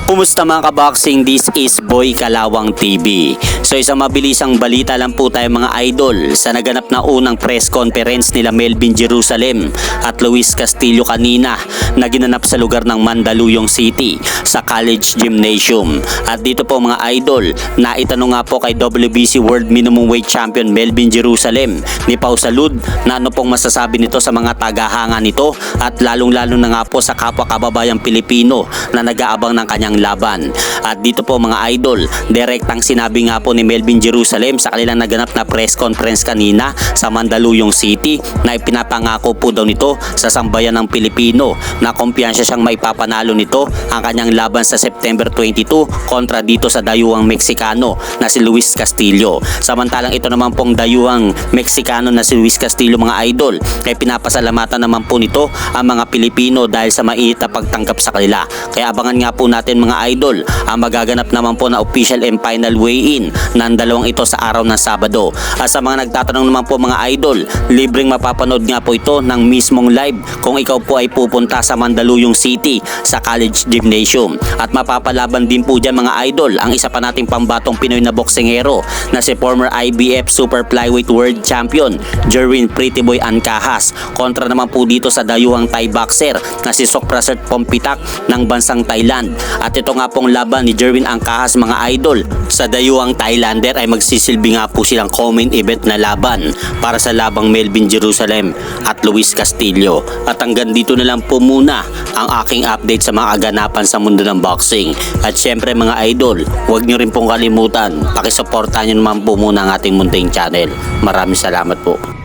Kumusta mga kaboxing? This is Boy Kalawang TV. So isang mabilisang balita lang po tayo mga idol sa naganap na unang press conference nila Melvin Jerusalem at Luis Castillo kanina na ginanap sa lugar ng Mandaluyong City sa College Gymnasium. At dito po mga idol, naitanong nga po kay WBC World Minimum Weight Champion Melvin Jerusalem ni Pau Salud na ano pong masasabi nito sa mga tagahanga nito at lalong-lalo na nga po sa kapwa kababayang Pilipino na nag-aabang ng kanyang laban. At dito po mga idol, direktang sinabi nga po ni Melvin Jerusalem sa kanilang naganap na press conference kanina sa Mandaluyong City na ipinapangako po daw nito sa sambayan ng Pilipino na kumpiyansa siyang maipapanalo nito ang kanyang laban sa September 22 kontra dito sa dayuhang Meksikano na si Luis Castillo. Samantalang ito naman pong dayuhang Meksikano na si Luis Castillo mga idol ay pinapasalamatan naman po nito ang mga Pilipino dahil sa mainit na pagtanggap sa kanila. Kaya abangan nga po natin mga idol ang magaganap naman po na official and final weigh-in ng dalawang ito sa araw ng Sabado. At sa mga nagtatanong naman po mga idol, libreng mapapanood nga po ito ng mismong live kung ikaw po ay pupunta sa Mandaluyong City sa College Gymnasium. At mapapalaban din po dyan mga idol ang isa pa nating pambatong Pinoy na boksingero na si former IBF Super Flyweight World Champion Jerwin Pretty Boy Ancajas kontra naman po dito sa dayuhang Thai boxer na si Sokpraset Pompitak ng bansang Thailand. At ito nga pong laban ni Jerwin Ancajas mga idol sa dayuhang Thailander ay magsisilbi nga po silang comment event na laban para sa labang Melvin Jerusalem at Luis Castillo. At hanggang dito na lang po muna ang aking update sa mga aganapan sa mundo ng boxing. At syempre mga idol, huwag nyo rin pong kalimutan, pakisuportahan nyo naman po muna ang ating munting channel. Maraming salamat po.